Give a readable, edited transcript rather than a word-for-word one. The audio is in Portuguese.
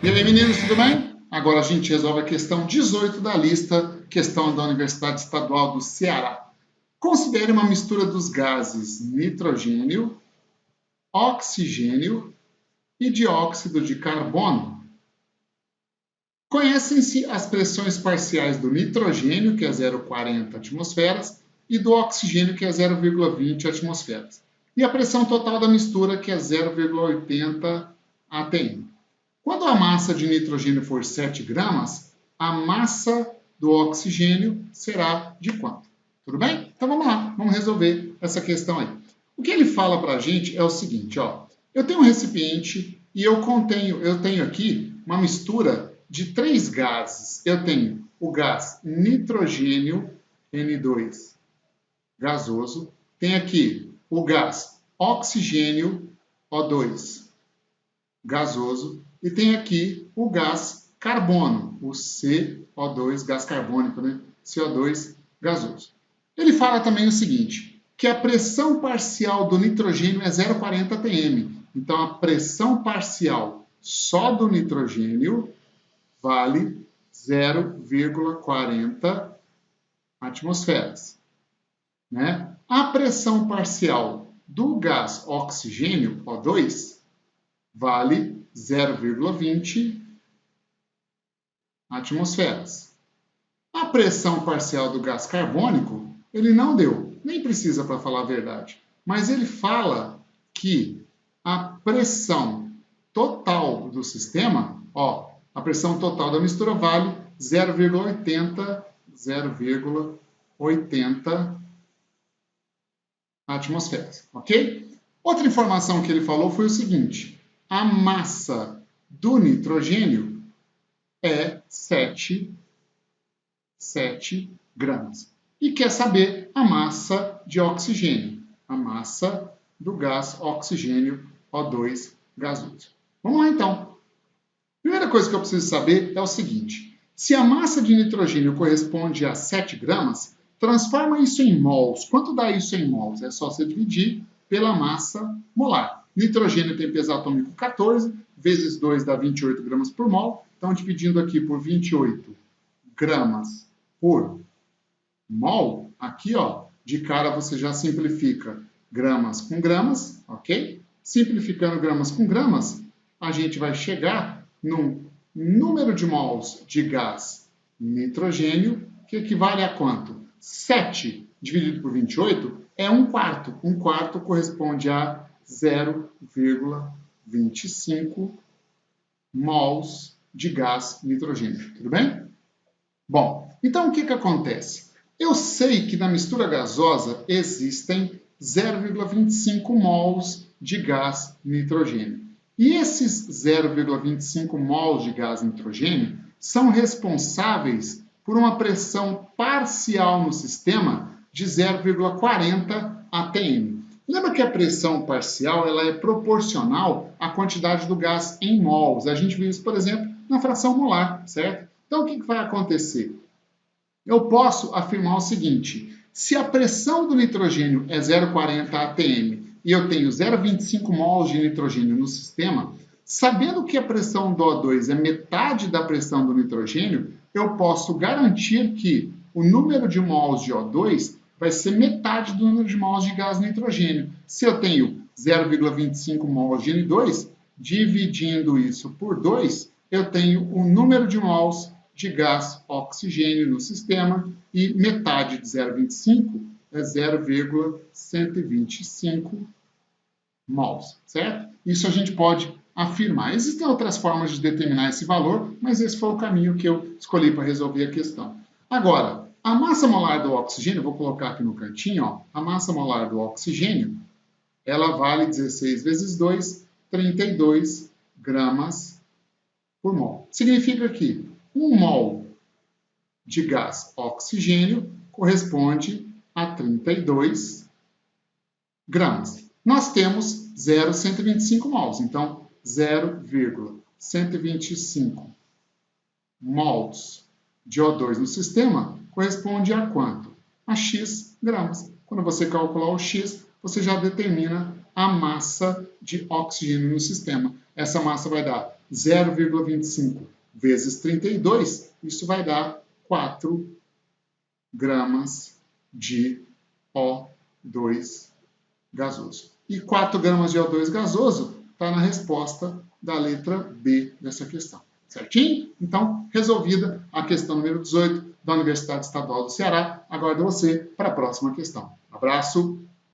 E aí, meninos, tudo bem? Agora a gente resolve a questão 18 da lista, questão da Universidade Estadual do Ceará. Considere uma mistura dos gases nitrogênio, oxigênio e dióxido de carbono. Conhecem-se as pressões parciais do nitrogênio, que é 0,40 atmosferas, e do oxigênio, que é 0,20 atmosferas. E a pressão total da mistura, que é 0,80 atm. Quando a massa de nitrogênio for 7 gramas, a massa do oxigênio será de quanto? Tudo bem? Então vamos lá, vamos resolver essa questão aí. O que ele fala para a gente é o seguinte, ó. Eu tenho um recipiente e eu tenho aqui uma mistura de 3 gases. Eu tenho o gás nitrogênio, N2, gasoso. Tem aqui o gás oxigênio, O2, gasoso. E tem aqui o gás carbono, o CO2, gás carbônico, né? CO2 gasoso. Ele fala também o seguinte, que a pressão parcial do nitrogênio é 0,40 atm. Então, a pressão parcial só do nitrogênio vale 0,40 atmosferas. Né? A pressão parcial do gás oxigênio, O2, vale 0,20 atmosferas. A pressão parcial do gás carbônico, ele não deu, nem precisa para falar a verdade, mas ele fala que a pressão total do sistema, ó, a pressão total da mistura vale 0,80 atmosferas, ok? Outra informação que ele falou foi o seguinte, a massa do nitrogênio é 7 gramas. E quer saber a massa de oxigênio, a massa do gás oxigênio O2 gasoso. Vamos lá então. Primeira coisa que eu preciso saber é o seguinte, se a massa de nitrogênio corresponde a 7 gramas, transforma isso em mols. Quanto dá isso em mols? É só você dividir pela massa molar. Nitrogênio tem peso atômico 14, vezes 2 dá 28 gramas por mol. Então, dividindo aqui por 28 gramas por mol, aqui, ó, de cara você já simplifica gramas com gramas, ok? Simplificando gramas com gramas, a gente vai chegar num número de mols de gás nitrogênio, que equivale a quanto? 7 dividido por 28 é 1/4. 1/4 corresponde a 0,25 mols de gás nitrogênio. Tudo bem? Bom, então o que acontece? Eu sei que na mistura gasosa existem 0,25 mols de gás nitrogênio. E esses 0,25 mols de gás nitrogênio são responsáveis por uma pressão parcial no sistema de 0,40 atm. Lembra que a pressão parcial ela é proporcional à quantidade do gás em mols. A gente viu isso, por exemplo, na fração molar, certo? Então, o que vai acontecer? Eu posso afirmar o seguinte, se a pressão do nitrogênio é 0,40 atm e eu tenho 0,25 mols de nitrogênio no sistema, sabendo que a pressão do O2 é metade da pressão do nitrogênio, eu posso garantir que o número de mols de O2 vai ser metade do número de mols de gás nitrogênio. Se eu tenho 0,25 mols de N2, dividindo isso por 2, eu tenho o número de mols de gás oxigênio no sistema e metade de 0,25 é 0,125 mols, certo? Isso a gente pode afirmar. Existem outras formas de determinar esse valor, mas esse foi o caminho que eu escolhi para resolver a questão. Agora, a massa molar do oxigênio, vou colocar aqui no cantinho, ó, a massa molar do oxigênio, ela vale 16 vezes 2, 32 gramas por mol. Significa que 1 mol de gás oxigênio corresponde a 32 gramas. Nós temos 0,125 mols, então 0,125 mols de O2 no sistema corresponde a quanto? a X gramas. Quando você calcular o X, você já determina a massa de oxigênio no sistema. Essa massa vai dar 0,25 vezes 32, isso vai dar 4 gramas de O2 gasoso. E 4 gramas de O2 gasoso está na resposta da letra B dessa questão. Certinho? Então, resolvida a questão número 18 da Universidade Estadual do Ceará. Aguardo você para a próxima questão. Abraço!